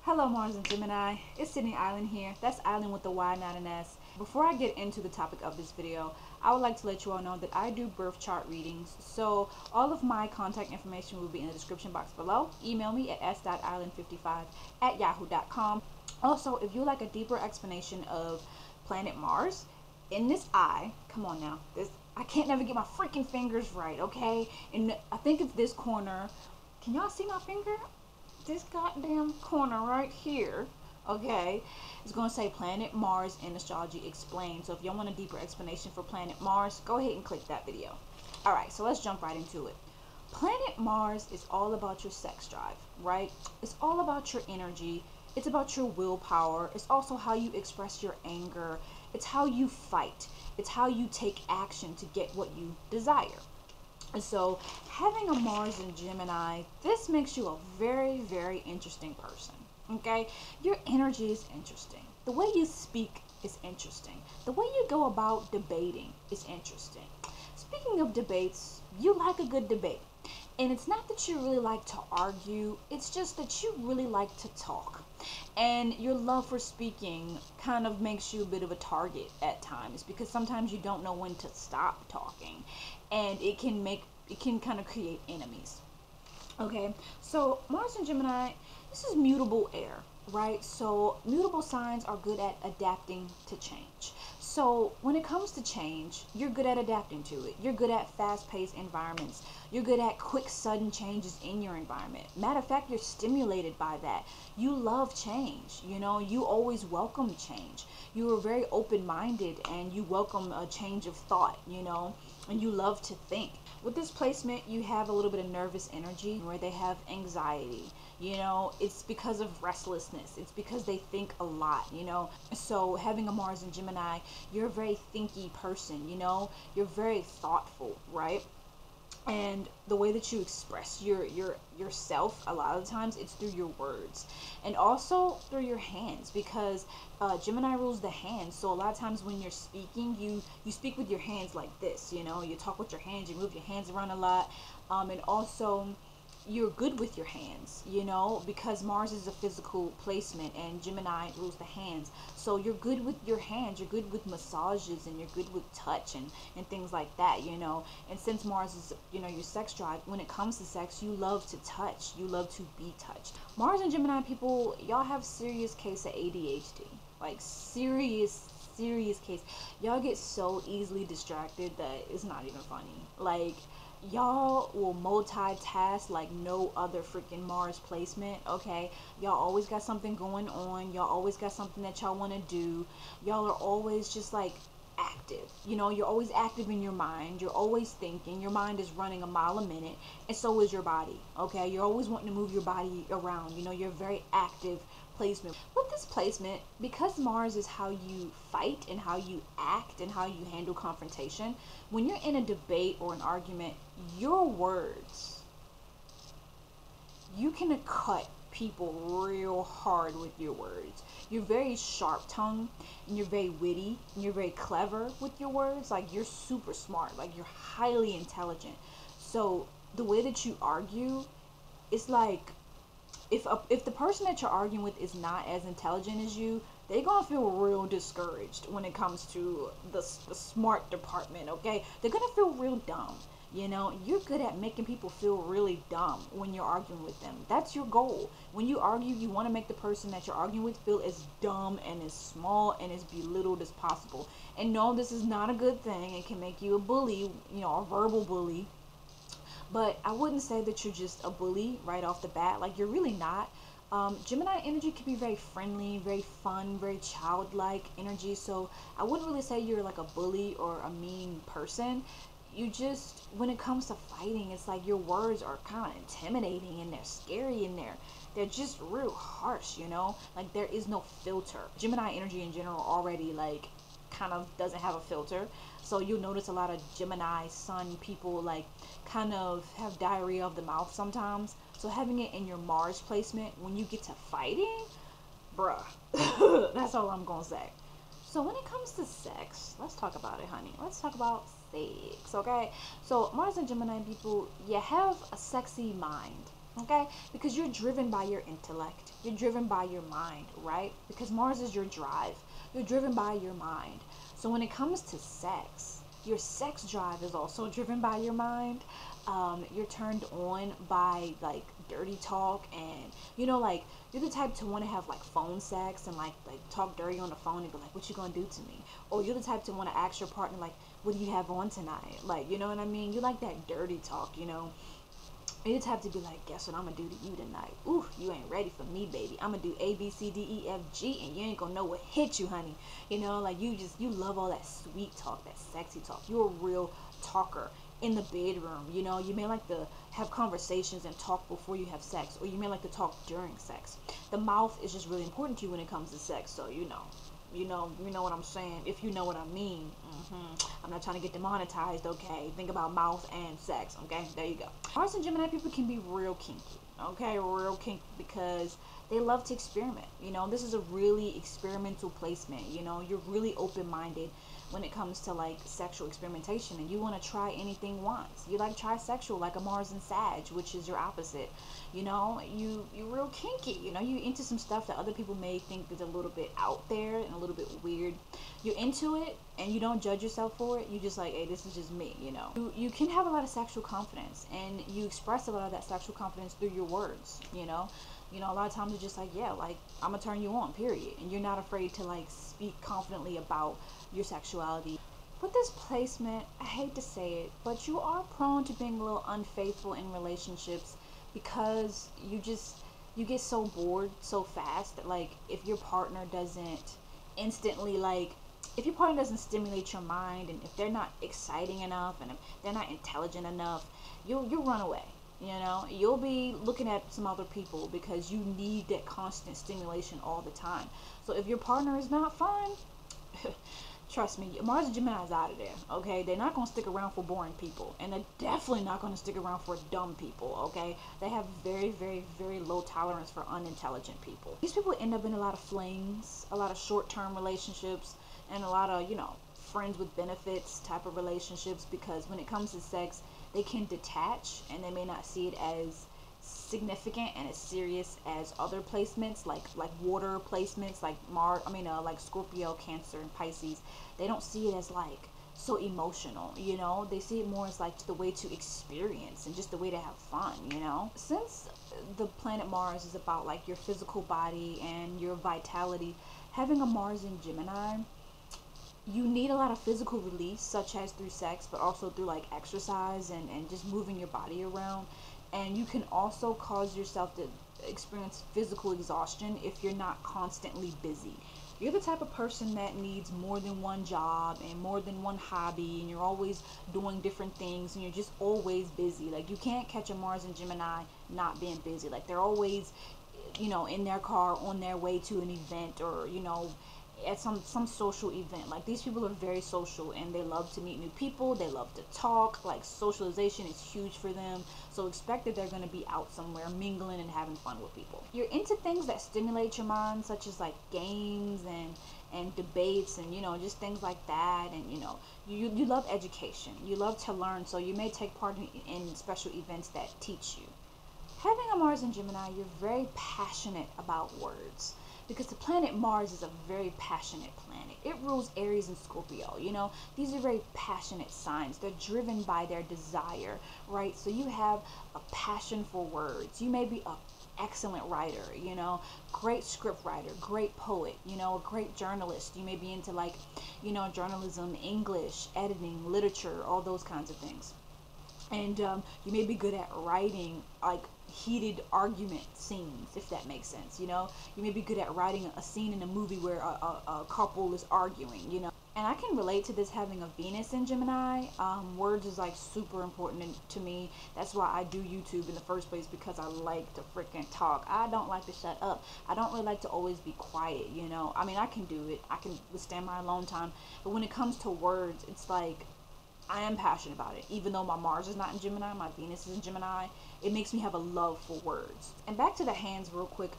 Hello Mars and Gemini, it's Sydney Island here. That's Island with the Y, not an S. Before I get into the topic of this video, I would like to let you all know that I do birth chart readings. So all of my contact information will be in the description box below. Email me at s.island55@yahoo.com. Also, if you like a deeper explanation of planet Mars, in this eye, come on now, I can't never get my freaking fingers right, okay? And I think it's this corner. Can y'all see my finger? This goddamn corner right here, okay, is going to say Planet Mars and Astrology Explained. So if y'all want a deeper explanation for Planet Mars, go ahead and click that video. Alright, so let's jump right into it. Planet Mars is all about your sex drive, right? It's all about your energy. It's about your willpower. It's also how you express your anger. It's how you fight. It's how you take action to get what you desire. And so having a Mars in Gemini, this makes you a very, very interesting person, okay? Your energy is interesting. The way you speak is interesting. The way you go about debating is interesting. Speaking of debates, you like a good debate. And it's not that you really like to argue, it's just that you really like to talk. And your love for speaking kind of makes you a bit of a target at times, because sometimes you don't know when to stop talking, and it can kind of create enemies. Okay, so Mars and Gemini, this is mutable air, right? So mutable signs are good at adapting to change. So when it comes to change, you're good at adapting to it. You're good at fast-paced environments. You're good at quick, sudden changes in your environment. Matter of fact, you're stimulated by that. You love change, you know, you always welcome change. You are very open-minded and you welcome a change of thought, you know, and you love to think. With this placement, you have a little bit of nervous energy where they have anxiety. You know, it's because of restlessness. It's because they think a lot, you know. So having a Mars in Gemini, you're a very thinky person, you know. You're very thoughtful, right? And the way that you express yourself, a lot of the times it's through your words and also through your hands, because Gemini rules the hands. So a lot of times when you're speaking, you speak with your hands like this, you know, you talk with your hands, you move your hands around a lot, and also you're good with your hands, you know, because Mars is a physical placement and Gemini rules the hands. So you're good with your hands, you're good with massages, and you're good with touch and things like that, you know. And since Mars is, you know, your sex drive, when it comes to sex, you love to touch, you love to be touched. Mars and Gemini people, y'all have serious case of ADHD, like serious case. Y'all get so easily distracted that it's not even funny. Like, y'all will multitask like no other freaking Mars placement, okay? Y'all always got something going on. Y'all always got something that y'all want to do. Y'all are always just like active, you know. You're always active in your mind. You're always thinking. Your mind is running a mile a minute, and so is your body, okay? You're always wanting to move your body around, you know. You're very active placement. With this placement, because Mars is how you fight and how you act and how you handle confrontation, when you're in a debate or an argument, your words, you can cut people real hard with your words. You're very sharp tongued and you're very witty and you're very clever with your words. Like, you're super smart, like you're highly intelligent. So the way that you argue, it's like, if the person that you're arguing with is not as intelligent as you, they're gonna feel real discouraged when it comes to the smart department, okay? They're gonna feel real dumb, you know. You're good at making people feel really dumb when you're arguing with them. That's your goal. When you argue, you want to make the person that you're arguing with feel as dumb and as small and as belittled as possible. And no, this is not a good thing. It can make you a bully, you know, a verbal bully. But I wouldn't say that you're just a bully right off the bat. Like, you're really not. Gemini energy can be very friendly, very fun, very childlike energy. So I wouldn't really say you're like a bully or a mean person. You just, when it comes to fighting, it's like your words are kind of intimidating and they're scary and they're just real harsh, you know. Like, there is no filter. Gemini energy in general already like kind of doesn't have a filter. So you'll notice a lot of Gemini sun people like kind of have diarrhea of the mouth sometimes. So having it in your Mars placement, when you get to fighting, bruh, that's all I'm gonna say. So when it comes to sex, let's talk about it, honey. Let's talk about sex, okay? So Mars and Gemini people, you have a sexy mind. Okay, because you're driven by your intellect, you're driven by your mind, right? Because Mars is your drive, you're driven by your mind. So when it comes to sex, your sex drive is also driven by your mind. You're turned on by like dirty talk, and like you're the type to want to have like phone sex and like talk dirty on the phone and be like, what you gonna do to me? Or you're the type to want to ask your partner like, what do you have on tonight? Like, you know what I mean? You like that dirty talk. You just have to be like, guess what I'm gonna do to you tonight? Ooh, you ain't ready for me, baby. I'm gonna do A, B, C, D, E, F, G, and you ain't gonna know what hit you, honey. Like you love all that sweet talk, that sexy talk. You're a real talker in the bedroom. You may like to have conversations and talk before you have sex, or you may like to talk during sex. The mouth is just really important to you when it comes to sex, so you know what I'm saying. If you know what I mean. I'm not trying to get demonetized, okay? Think about mouth and sex, okay? There you go. Mars and Gemini people can be real kinky, okay? Real kinky because they love to experiment. This is a really experimental placement. You're really open-minded when it comes to like sexual experimentation, and you want to try anything once. You like trisexual, like a Mars and Sag, which is your opposite. You're real kinky. You into some stuff that other people may think is a little bit out there and a little bit weird. You're into it and you don't judge yourself for it. You just like, hey, this is just me. You can have a lot of sexual confidence, and you express a lot of that sexual confidence through your words. A lot of times it's just like, yeah, like I'm gonna turn you on, period, and you're not afraid to like speak confidently about your sexuality. With this placement, I hate to say it, but you are prone to being a little unfaithful in relationships because you get so bored so fast that like if your partner doesn't instantly like if your partner doesn't stimulate your mind, and if they're not exciting enough, and if they're not intelligent enough, you'll run away. You'll be looking at some other people because you need that constant stimulation all the time. So if your partner is not fun, trust me, Mars and Gemini is out of there, okay? They're not going to stick around for boring people, and they're definitely not going to stick around for dumb people, okay? They have very, very, very low tolerance for unintelligent people. These people end up in a lot of flings, a lot of short-term relationships, and a lot of, friends with benefits type of relationships, because when it comes to sex, they can detach, and they may not see it as significant and as serious as other placements, like water placements, like like Scorpio, Cancer, and Pisces. They don't see it as like so emotional. They see it more as like the way to experience and just the way to have fun. Since the planet Mars is about like your physical body and your vitality, having a Mars in Gemini, you need a lot of physical release, such as through sex, but also through like exercise and just moving your body around. And you can also cause yourself to experience physical exhaustion if you're not constantly busy. You're the type of person that needs more than one job and more than one hobby, and you're always doing different things, and you're just always busy. Like, you can't catch a Mars and Gemini not being busy. Like, they're always, in their car on their way to an event, or, at some social event. Like, these people are very social, and they love to meet new people, they love to talk. Like, socialization is huge for them, so expect that they're going to be out somewhere mingling and having fun with people. You're into things that stimulate your mind, such as like games and debates, and just things like that. And you love education, you love to learn, so you may take part in special events that teach you. Having a Mars in Gemini, you're very passionate about words, because the planet Mars is a very passionate planet. It rules Aries and Scorpio. These are very passionate signs. They're driven by their desire, right? So you have a passion for words. You may be an excellent writer, great script writer, great poet, a great journalist. You may be into like, journalism, English, editing, literature, all those kinds of things. And you may be good at writing like heated argument scenes, if that makes sense. You may be good at writing a scene in a movie where a couple is arguing. And I can relate to this, having a Venus in Gemini. Words is like super important to me. That's why I do YouTube in the first place, because I like to freaking talk. I don't like to shut up. I don't really like to always be quiet. I can do it, I can withstand my alone time, but when it comes to words, it's like I am passionate about it. Even though my Mars is not in Gemini, my Venus is in Gemini, it makes me have a love for words. And back to the hands real quick.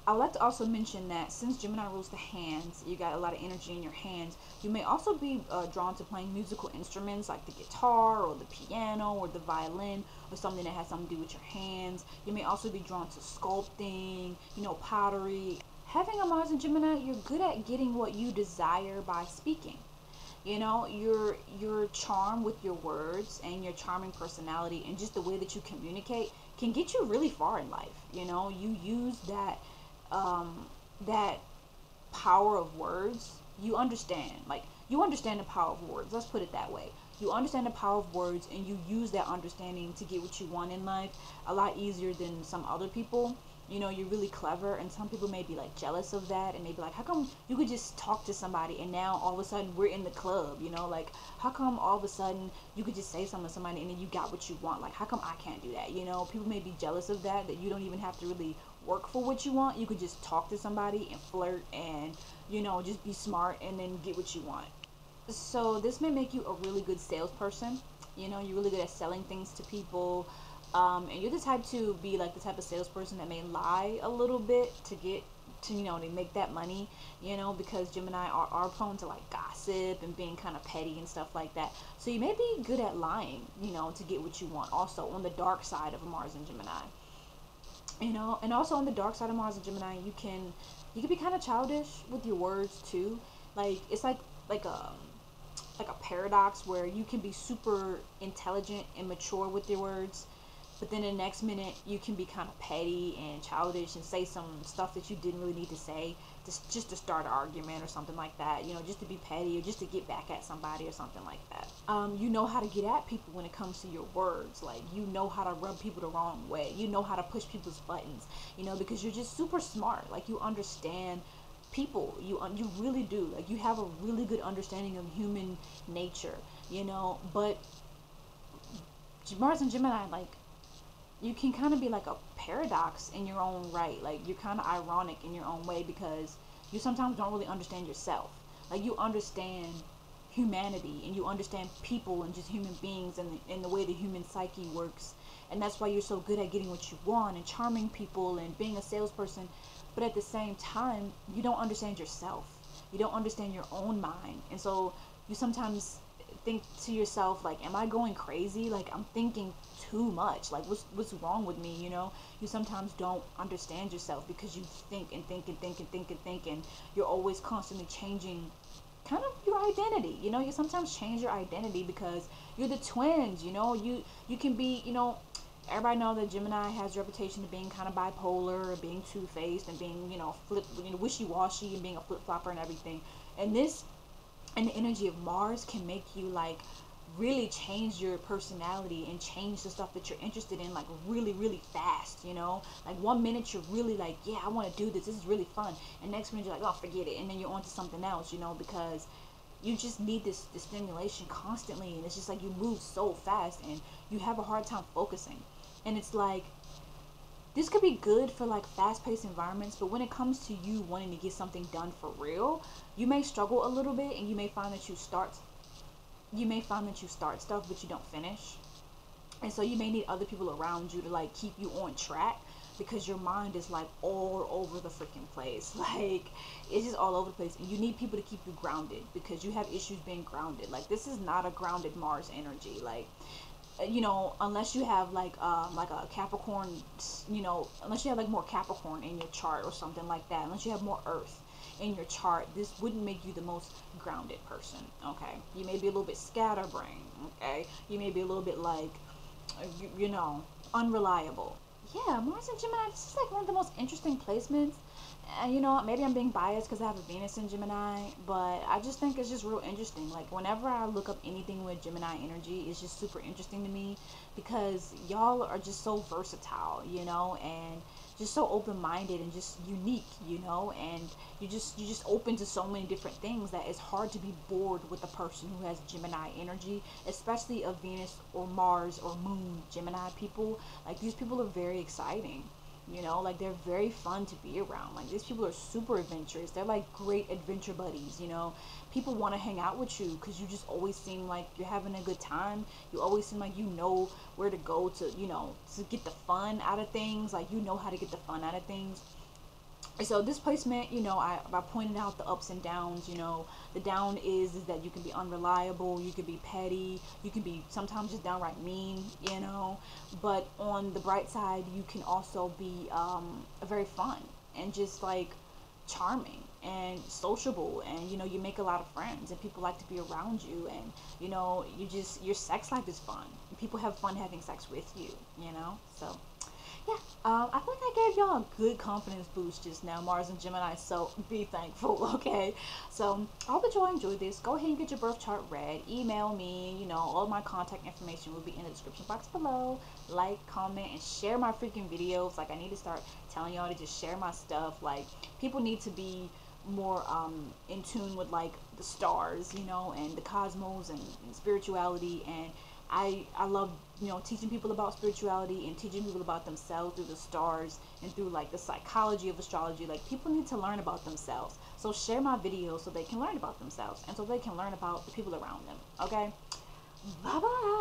I would like to also mention that since Gemini rules the hands, you got a lot of energy in your hands. You may also be drawn to playing musical instruments like the guitar or the piano or the violin or something that has something to do with your hands. You may also be drawn to sculpting, pottery. Having a Mars in Gemini, you're good at getting what you desire by speaking. Your charm with your words and your charming personality and just the way that you communicate can get you really far in life. You use that power of words. You understand the power of words. Let's put it that way. You understand the power of words, and you use that understanding to get what you want in life a lot easier than some other people. You're really clever, and some people may be like jealous of that, and maybe like, how come you could just talk to somebody and now all of a sudden we're in the club? Like, how come all of a sudden you could just say something to somebody and then you got what you want? Like, how come I can't do that? People may be jealous of that you don't even have to really work for what you want. You could just talk to somebody and flirt and just be smart and then get what you want. So this may make you a really good salesperson. You're really good at selling things to people. And you're the type to be like the type of salesperson that may lie a little bit to get to make that money, because Gemini are prone to like gossip and being kind of petty and stuff like that. So you may be good at lying, to get what you want, also on the dark side of Mars and Gemini. And also on the dark side of Mars and Gemini, you can be kind of childish with your words too. Like, it's like a paradox where you can be super intelligent and mature with your words, but then the next minute you can be kind of petty and childish and say some stuff that you didn't really need to say, just to start an argument or something like that, just to be petty or just to get back at somebody or something like that. You know how to get at people when it comes to your words. Like, you know how to rub people the wrong way. You know how to push people's buttons, because you're just super smart. Like, you understand people. You really do. Like, you have a really good understanding of human nature, but Mars and Gemini, like, you can kind of be like a paradox in your own right. Like, you're kind of ironic in your own way because you sometimes don't really understand yourself. Like, you understand humanity and you understand people and just human beings and the way the human psyche works. And that's why you're so good at getting what you want and charming people and being a salesperson. But at the same time, you don't understand yourself. You don't understand your own mind. And so you sometimes think to yourself, like, am I going crazy? Like, I'm thinking too much. Like, what's wrong with me? You sometimes don't understand yourself because you think and think and think and think and think, and you're always constantly changing kind of your identity. You sometimes change your identity because you're the twins. You can be, everybody know that Gemini has a reputation of being kind of bipolar or being two-faced and being, wishy-washy and being a flip-flopper and everything. And the energy of Mars can make you like really change your personality and change the stuff that you're interested in, like, really, really fast. Like, 1 minute you're really like, yeah, I want to do this is really fun, and next minute you're like, oh, forget it, and then you're on to something else, because you just need this stimulation constantly, and it's just like you move so fast and you have a hard time focusing. And it's like, this could be good for like fast-paced environments, but when it comes to you wanting to get something done for real, you may struggle a little bit, and you may find that you start stuff but you don't finish. And so you may need other people around you to like keep you on track, because your mind is like all over the freaking place. Like, it's just all over the place, and you need people to keep you grounded because you have issues being grounded. Like, this is not a grounded Mars energy. Like, unless you have like a Capricorn, unless you have like more Capricorn in your chart or something like that, unless you have more Earth in your chart, this wouldn't make you the most grounded person. Okay, you may be a little bit scatterbrained. Okay, you may be a little bit like, unreliable. Yeah, Mars and Gemini, this is like one of the most interesting placements. And maybe I'm being biased because I have a Venus in Gemini, but I just think it's just real interesting. Like, whenever I look up anything with Gemini energy, it's just super interesting to me because y'all are just so versatile, and just so open-minded and just unique, and you just open to so many different things that it's hard to be bored with a person who has Gemini energy, especially a Venus or Mars or Moon Gemini people. Like, these people are very exciting. Like, they're very fun to be around. Like, these people are super adventurous. They're like great adventure buddies. People want to hang out with you because you just always seem like you're having a good time. You always seem like you know where to go to get the fun out of things. Like, you know how to get the fun out of things. So this placement, I pointed out the ups and downs. The down is that you can be unreliable, you can be petty, you can be sometimes just downright mean. But on the bright side, you can also be very fun and just like charming and sociable, and you make a lot of friends and people like to be around you, and your sex life is fun. People have fun having sex with you. So yeah, I think I gave y'all a good confidence boost just now, Mars and Gemini, so be thankful, okay? So, I hope that y'all enjoyed this. Go ahead and get your birth chart read. Email me, all my contact information will be in the description box below. Like, comment, and share my freaking videos. Like, I need to start telling y'all to just share my stuff. Like, people need to be more in tune with, like, the stars, and the cosmos and spirituality, and I love teaching people about spirituality and teaching people about themselves through the stars and through like the psychology of astrology. Like, people need to learn about themselves, so share my videos so they can learn about themselves and so they can learn about the people around them. Okay, bye bye.